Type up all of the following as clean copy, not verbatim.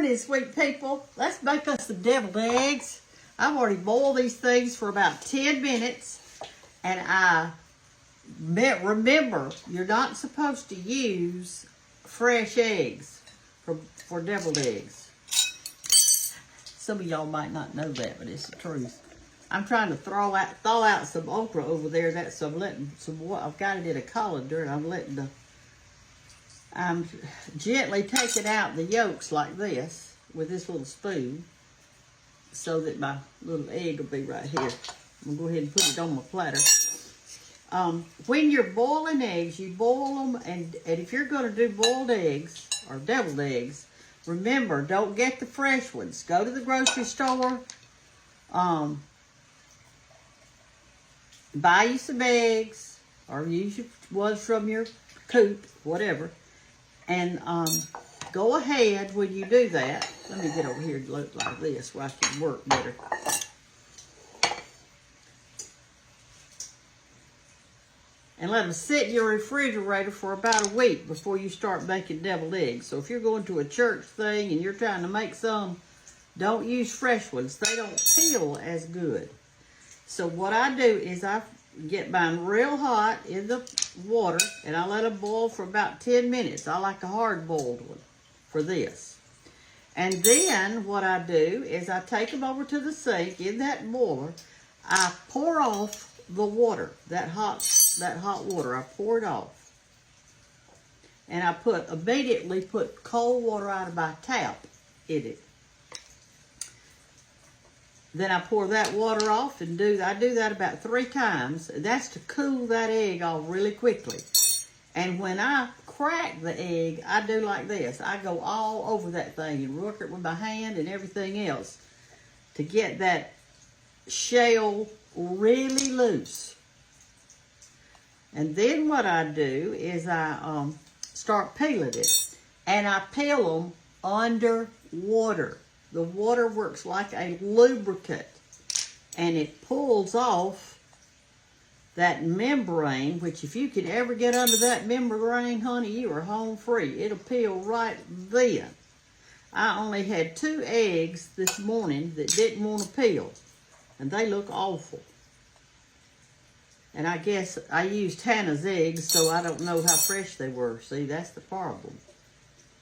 morning, sweet people. Let's make us some deviled eggs. I've already boiled these things for about 10 minutes. And remember, you're not supposed to use fresh eggs for deviled eggs. Some of y'all might not know that, but it's the truth. I'm trying to thaw out some okra over there. I've got it in a colander, and I'm gently taking out the yolks like this with this little spoon so that my little egg will be right here. I'm going to go ahead and put it on my platter. When you're boiling eggs, you boil them, and if you're going to do boiled eggs or deviled eggs, remember, don't get the fresh ones. Go to the grocery store, buy you some eggs, or use your ones from your coop, whatever. And go ahead when you do that. Let me get over here and look like this where I can work better. And let them sit in your refrigerator for about a week before you start making deviled eggs. So if you're going to a church thing and you're trying to make some, don't use fresh ones. They don't peel as good. So what I do is I get mine real hot in the water, and I let them boil for about 10 minutes. I like a hard-boiled one for this. And then what I do is I take them over to the sink in that boiler. I pour off the water, that hot water. I pour it off. And I immediately put cold water out of my tap in it. Then I pour that water off and I do that about 3 times. That's to cool that egg off really quickly. And when I crack the egg, I do like this. I go all over that thing and work it with my hand and everything else to get that shell really loose. And then what I do is I start peeling it. And I peel them under water. The water works like a lubricant, and it pulls off that membrane, which if you can ever get under that membrane, honey, you are home free. It'll peel right then. I only had 2 eggs this morning that didn't want to peel, and they look awful. And I guess I used Hannah's eggs, so I don't know how fresh they were. See, that's the problem.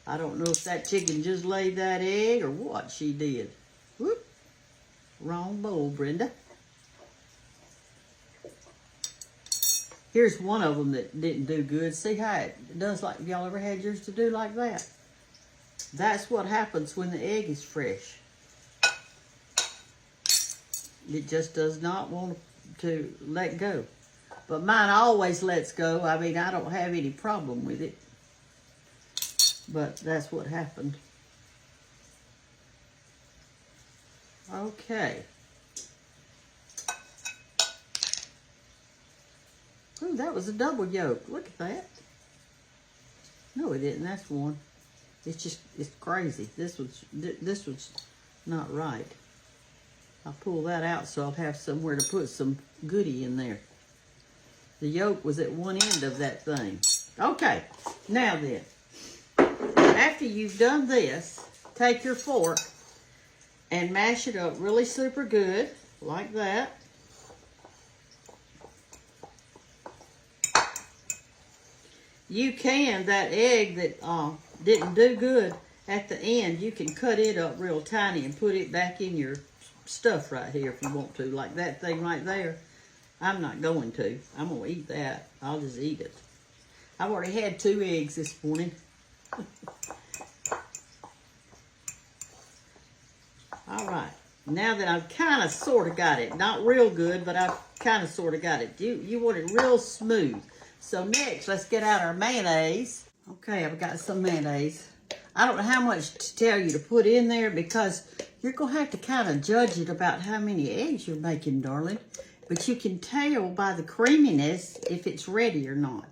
I don't know if that chicken just laid that egg or what she did. Whoop. Wrong bowl, Brenda. Here's one of them that didn't do good. See how it does like, y'all ever had yours to do like that? That's what happens when the egg is fresh. It just does not want to let go. But mine always lets go. I mean, I don't have any problem with it. But that's what happened. Okay. Ooh, that was a double yolk. Look at that. No, it didn't. That's one. It's crazy. This was not right. I'll pull that out so I'll have somewhere to put some goodie in there. The yolk was at one end of that thing. Okay, now then. After you've done this, take your fork and mash it up really super good, like that. You can, that egg that didn't do good, at the end, you can cut it up real tiny and put it back in your stuff right here if you want to, like that thing right there. I'm not going to. I'm going to eat that. I'll just eat it. I've already had 2 eggs this morning. All right. Now that I've kind of sort of got it, not real good, but I've kind of sort of got it. You want it real smooth. So next, let's get out our mayonnaise. Okay, I've got some mayonnaise. I don't know how much to tell you to put in there because you're going to have to kind of judge it about how many eggs you're making, darling. But you can tell by the creaminess if it's ready or not.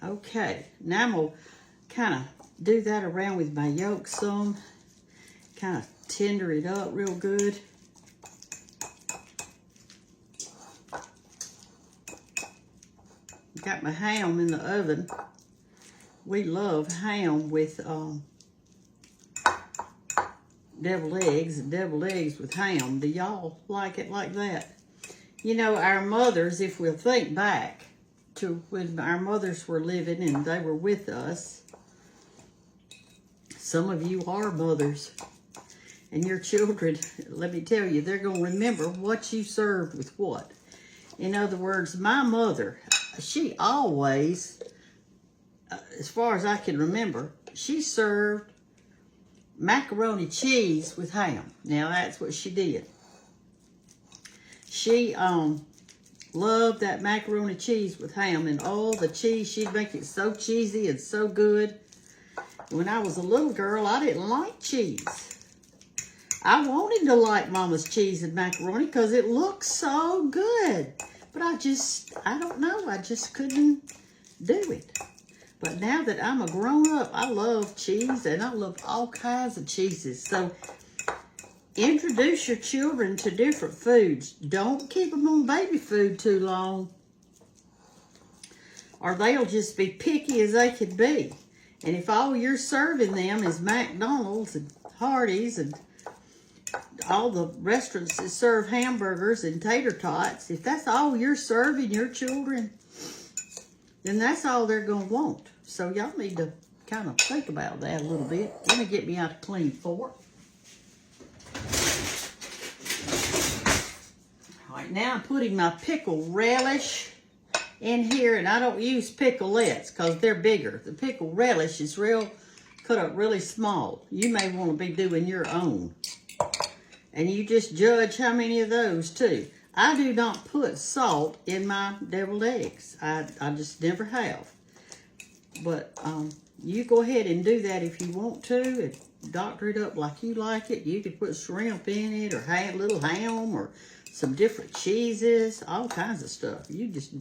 Okay, now I'm going to kind of do that around with my yolk some. Kind of tender it up real good. Got my ham in the oven. We love ham with deviled eggs and deviled eggs with ham. Do y'all like it like that? You know, our mothers, if we'll think back to when our mothers were living and they were with us, some of you are mothers, and your children, let me tell you, they're going to remember what you served with what. In other words, my mother, she always, as far as I can remember, she served macaroni cheese with ham. Now, that's what she did. She loved that macaroni cheese with ham, and all the cheese, she'd make it so cheesy and so good. When I was a little girl, I didn't like cheese. I wanted to like Mama's cheese and macaroni because it looked so good. But I don't know, I just couldn't do it. But now that I'm a grown-up, I love cheese, and I love all kinds of cheeses. So introduce your children to different foods. Don't keep them on baby food too long, or they'll just be picky as they can be. And if all you're serving them is McDonald's and Hardee's and all the restaurants that serve hamburgers and tater tots, if that's all you're serving your children, then that's all they're going to want. So y'all need to kind of think about that a little bit. Let me get me out a clean fork. All right, now I'm putting my pickle relish in here, and I don't use pickleettes because they're bigger. The pickle relish is cut up really small. You may want to be doing your own. And you just judge how many of those too. I do not put salt in my deviled eggs. I just never have. But you go ahead and do that if you want to, and doctor it up like you like it. You could put shrimp in it, or a little ham, or some different cheeses, all kinds of stuff. You just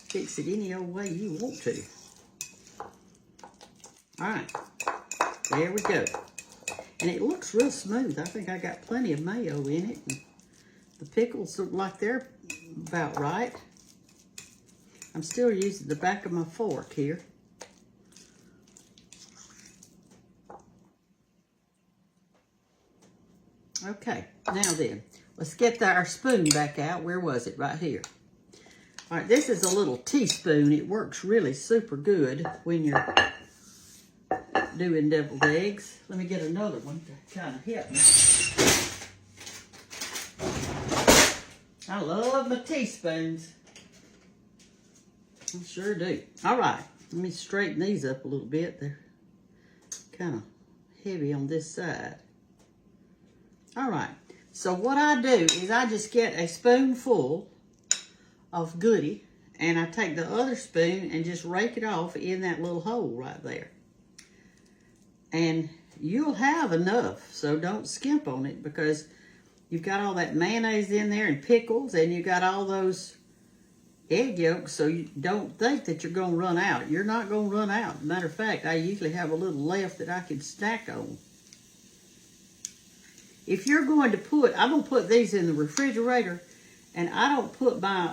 fix it any old way you want to. All right, there we go. And it looks real smooth. I think I got plenty of mayo in it. And the pickles look like they're about right. I'm still using the back of my fork here. Okay, now then, let's get our spoon back out. Where was it? Right here. All right, this is a little teaspoon. It works really super good when you're doing deviled eggs. Let me get another one to kind of help me. I love my teaspoons. I sure do. All right, let me straighten these up a little bit. They're kind of heavy on this side. All right, so what I do is I just get a spoonful of goody, and I take the other spoon and just rake it off in that little hole right there. And you'll have enough, so don't skimp on it, because you've got all that mayonnaise in there and pickles, and you got all those egg yolks, so you don't think that you're going to run out. You're not going to run out. Matter of fact, I usually have a little left that I can snack on. If you're going to I'm going to put these in the refrigerator, and I don't put my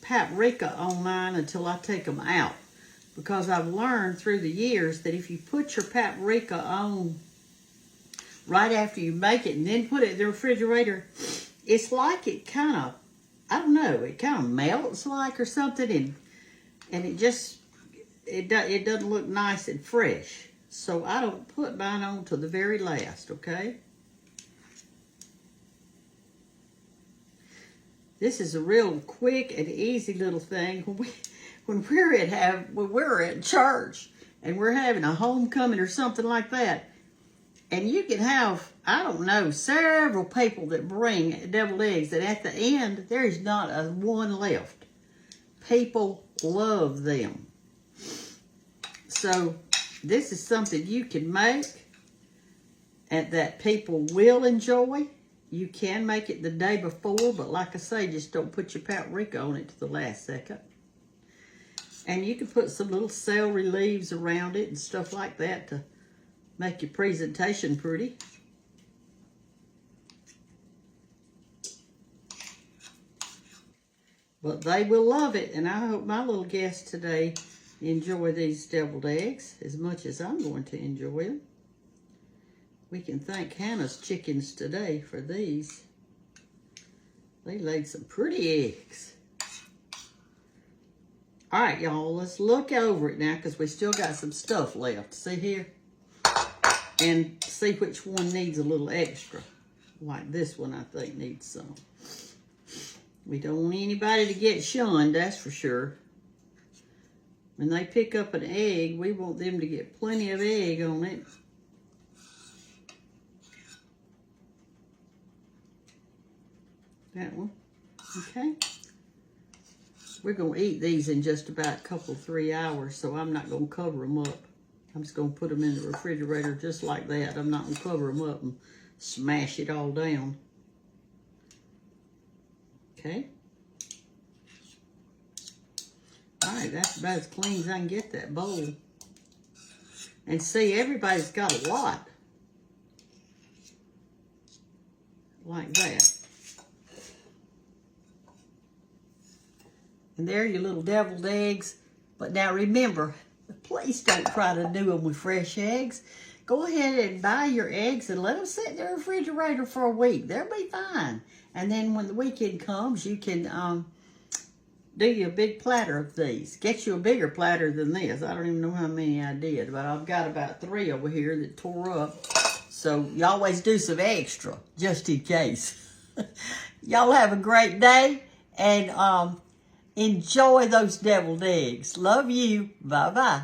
paprika on mine until I take them out, because I've learned through the years that if you put your paprika on right after you make it and then put it in the refrigerator, it's like it kind of, I don't know, it kind of melts like or something, and it just, it doesn't look nice and fresh. So I don't put mine on till the very last, okay? This is a real quick and easy little thing. When we're at church and we're having a homecoming or something like that, and you can have, I don't know, several people that bring deviled eggs, and at the end, there's not a one left. People love them. So this is something you can make and that people will enjoy. You can make it the day before, but like I say, just don't put your paprika on it to the last second. And you can put some little celery leaves around it and stuff like that to make your presentation pretty. But they will love it, and I hope my little guests today enjoy these deviled eggs as much as I'm going to enjoy them. We can thank Hannah's chickens today for these. They laid some pretty eggs. All right, y'all, let's look over it now because we still got some stuff left. See here? And see which one needs a little extra. Like this one, I think, needs some. We don't want anybody to get shunned, that's for sure. When they pick up an egg, we want them to get plenty of egg on it. That one. Okay. We're going to eat these in just about a couple, 3 hours, so I'm not going to cover them up. I'm just going to put them in the refrigerator just like that. I'm not going to cover them up and smash it all down. Okay. All right, that's about as clean as I can get that bowl. And see, everybody's got a lot. Like that. And there are your little deviled eggs. But now remember, please don't try to do them with fresh eggs. Go ahead and buy your eggs and let them sit in the refrigerator for a week. They'll be fine. And then when the weekend comes, you can do you a big platter of these. Get you a bigger platter than this. I don't even know how many I did, but I've got about 3 over here that tore up. So you always do some extra, just in case. Y'all have a great day, and enjoy those deviled eggs. Love you. Bye-bye.